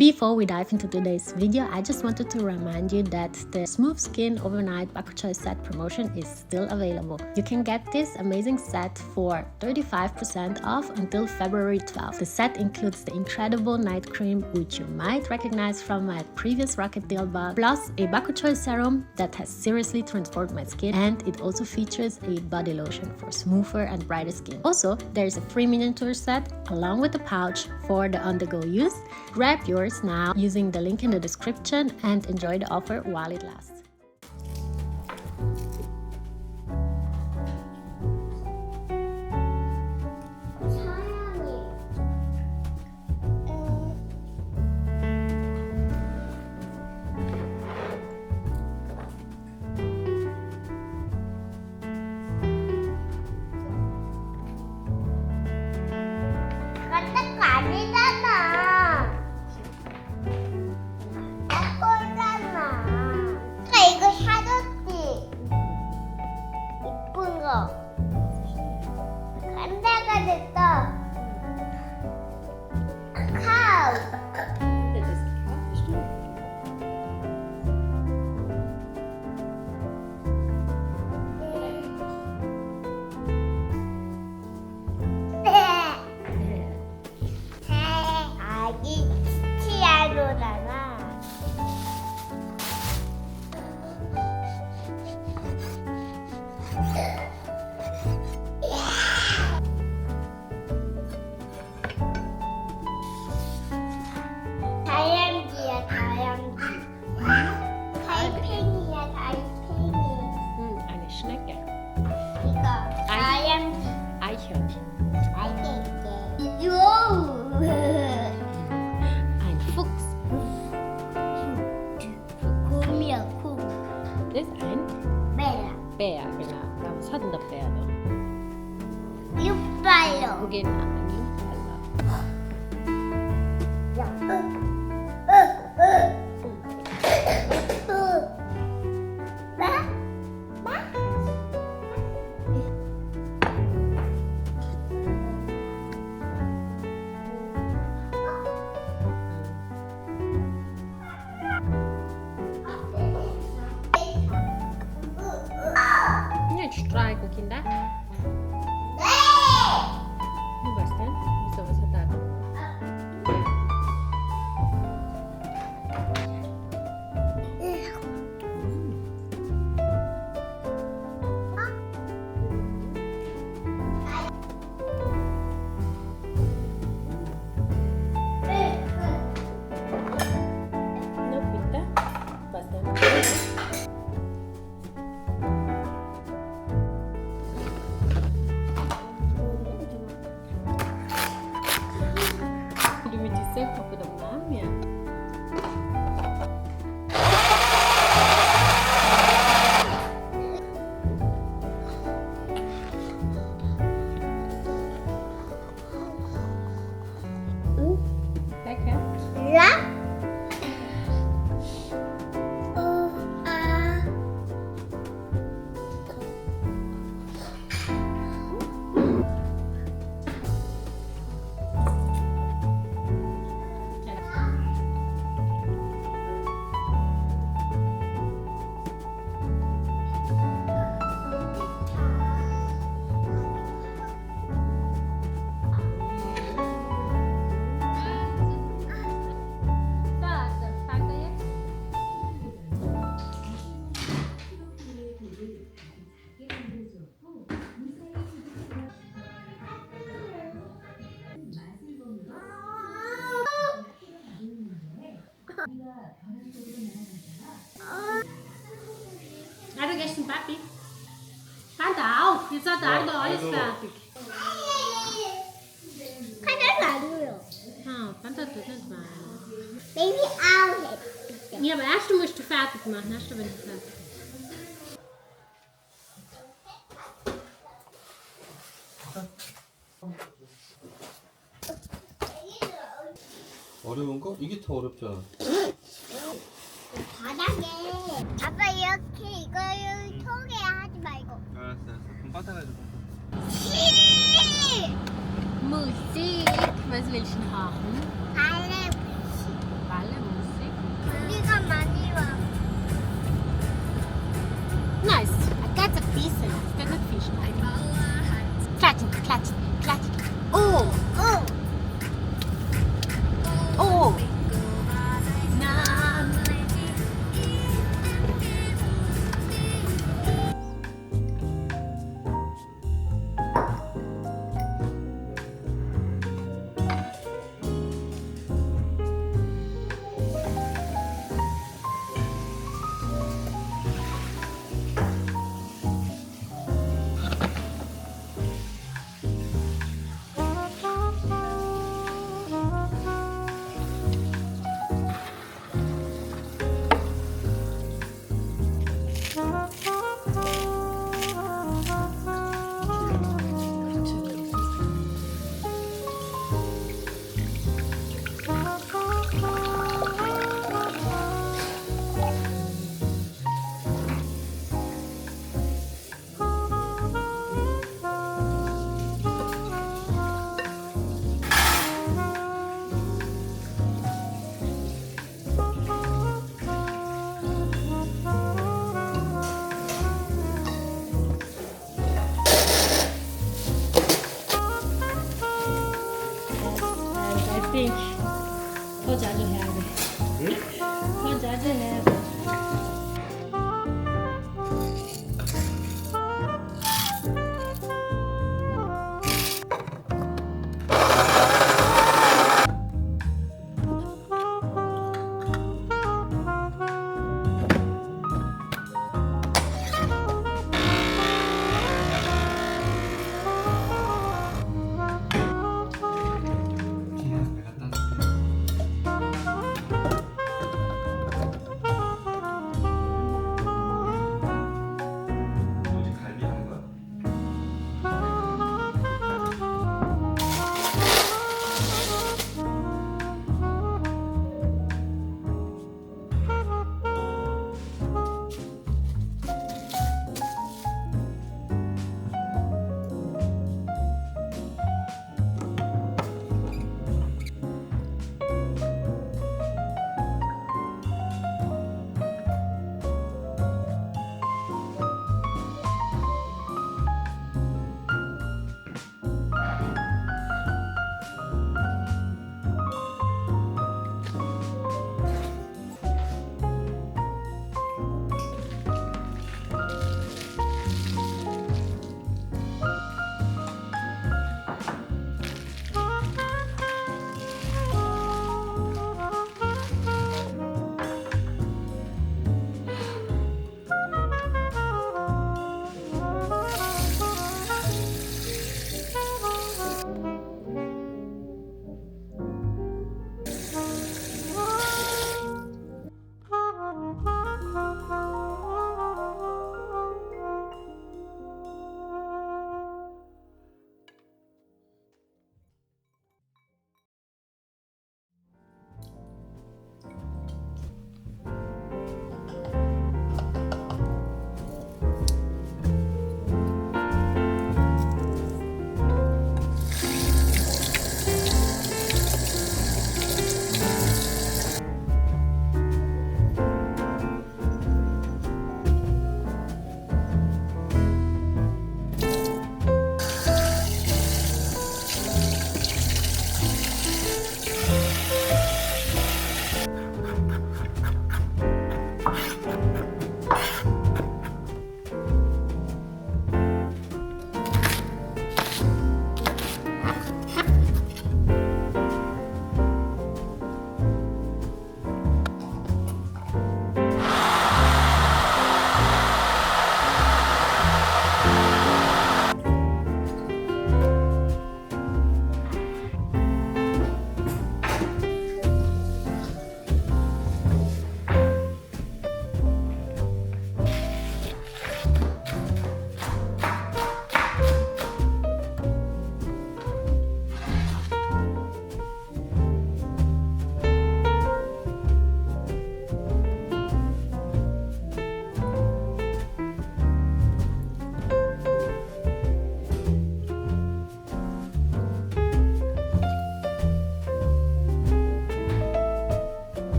Before we dive into today's video, I just wanted to remind you that the Smooth Skin Overnight Bakuchiol set promotion is still available. You can get this amazing set for 35% off until February 12th. The set includes the incredible night cream, which you might recognize from my previous Rocket Deal bot, plus a Bakuchiol serum that has seriously transformed my skin, and it also features a body lotion for smoother and brighter skin. Also, there is a free miniature set along with a pouch for the on-the-go use. Grab yours now using the link in the description and enjoy the offer while it lasts. 간다가 됐다. 카우. 아기 치아로잖아. 다람쥐야, 다람쥐. 달팽이야, 달팽이. Eine Schnecke. 이거 다람쥐. Eichhörnchen. 알겠게. 요. Ein Fuchs. 곰이야, 곰. Das ist ein 메라. Bär, genau. Was hat denn der Bär da? 이빨로. Wo geht denn an ihn? Nicht streichen, Kinder. Was denn? Wieso, was hat er? No, bitte. Was denn? Du mit die Säcke für den Namen, ja. Lecker. 라. du gehst zum Papi? Panda auch. Jetzt hat der Aldo alles fertig. 하나도 안 울어. Panda tut nicht mal. Baby auch. Ja, aber erst musst du fertig machen. Erst wenn du fertig bist. 어려운 거? 이게 더 어렵잖아. 바닥에. 아빠 이렇게 이걸 통에 하지 말고. 알았어. 그럼 빠따가지고. Musik. Was willst du haben? 발레 Balletmusik. 우리가 많이 와. Nice. I got the pieces. I got the fish. Klatschen, klatschen, klatschen. Oh, 어. oh. Na.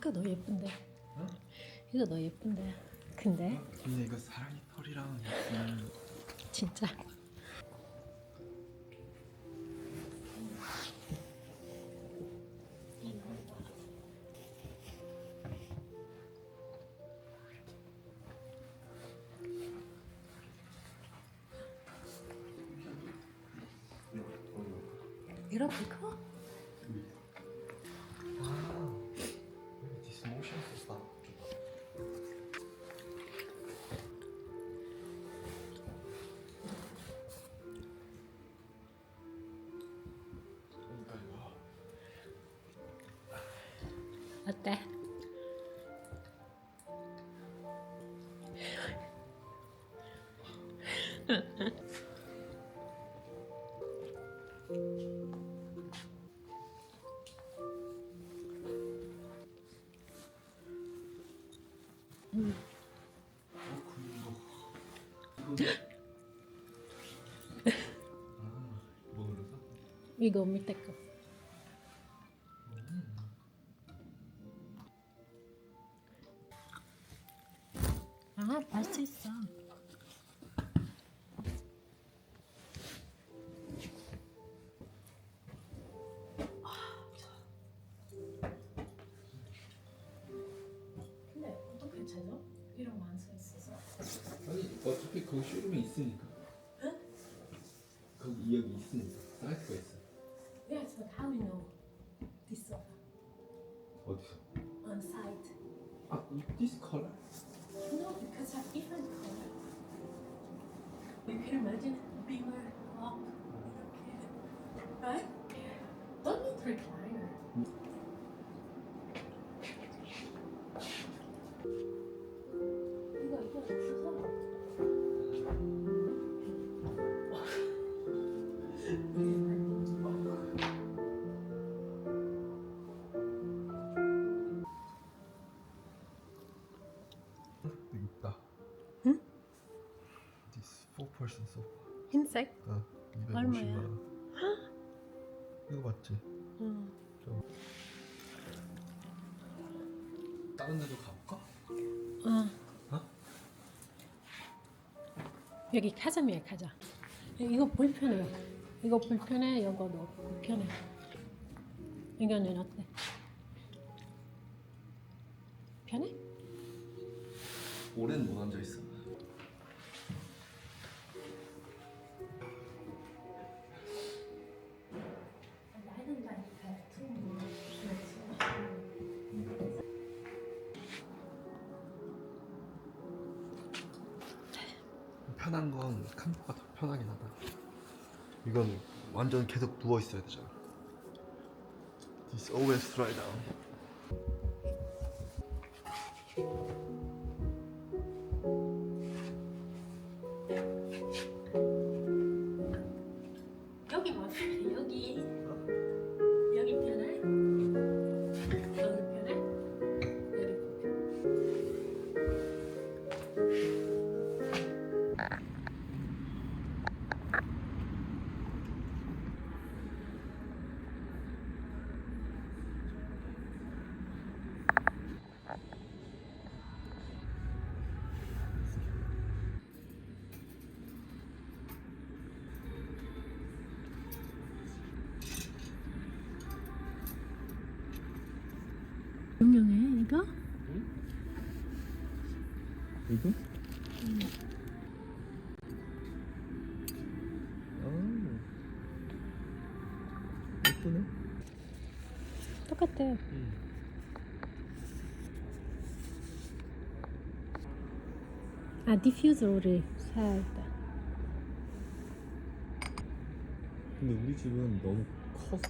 이거 더 예쁜데. 어? 이거 더 예쁜데. 근데 이거 사랑의 털이랑 진짜. 이렇게 커? This motion stop. 어때? 뭐 그래서? 이거 밑에 거. 아, 볼 수 있어. 근데 어떻게 찾아? 이런 거 안 써 있어서. 아니 어차피 그 쇼룸에 있으니까. 응? 거기 여기 있으니까 사이트가 있어. Yes, but how we know this sofa 어디서? on site? 아, this color? No, because of different color. You can imagine bigger up, right? Don't need recliner. 이거 없어서. 있다. 응? This 4% sofa. 흰색? 250만 얼마야? 원. 이거 맞지? 응. 다른 데도 가볼까? 어. 어? 여기 가자미야 가자. 이거 불편해요. 이거 불편해. 이거도 불편해. 이거는 어때? 편해? 오래는 못 앉아 있어. 편한 건 캄프가 더 편하긴 하다. 이건 완전 계속 누워 있어야 되잖아. This always lie down. 여기 뭐 편해? 여기 여기 편해? 여기 편해? 여기 유명해 이거? 이거? 예쁘네. 똑같아. 아 디퓨저를 사야겠다. 근데 우리 집은 너무 커서.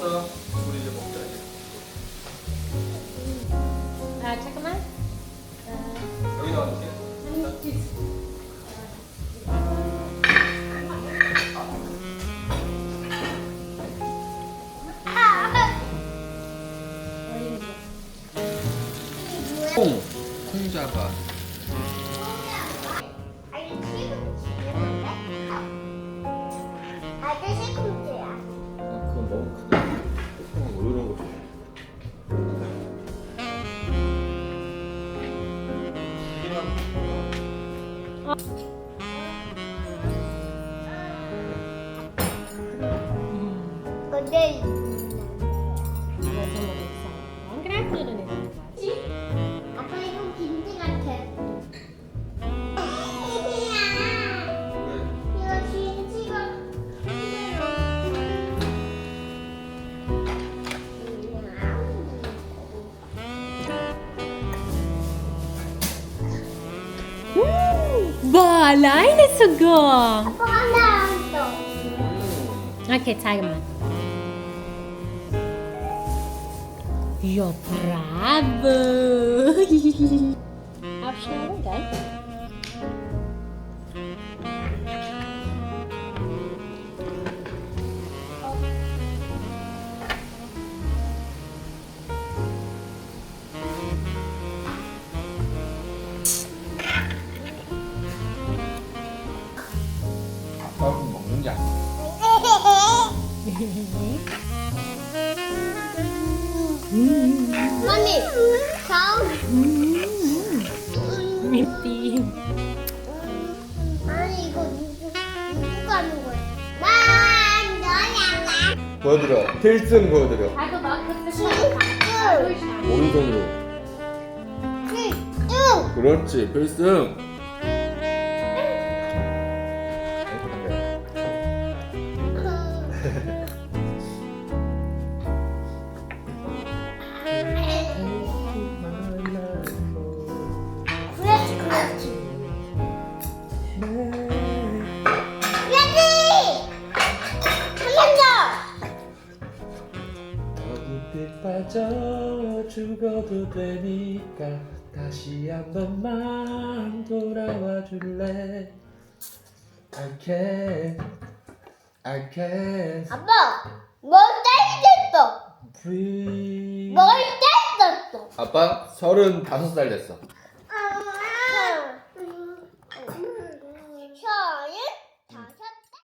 왔어. 우리 이제 먹자. 잠깐만. 여기 놔둘게. 콩 잡아. 아니 시금치인데? 아들 시금치야. 그건 너무 크다. 콩은 이런 거 줘. 근데 Ang grabe na nito. 아빠 이거 김치 같아. 이거 김치가 Balay na sugo! 아빠가 나왔어. Okay, 잠깐만. Yo, bravo! Optional, guys. 아빠는 먹는 게 아니야. 머니, 다음. Meeting. 아니 이거 누구 하는 거야? 난 너야. 보여드려. 필승 보여드려. Ako ba? 오른손으로. 응. 그렇지. 필승. 그렇지. 여기. 어디빛 빠져 죽어도 되니까 다시 한 번만 돌아와 줄래? I can't 아빠, 뭘 때리겠어? breathe. 뭘 때렸어? 아빠 35살 됐어.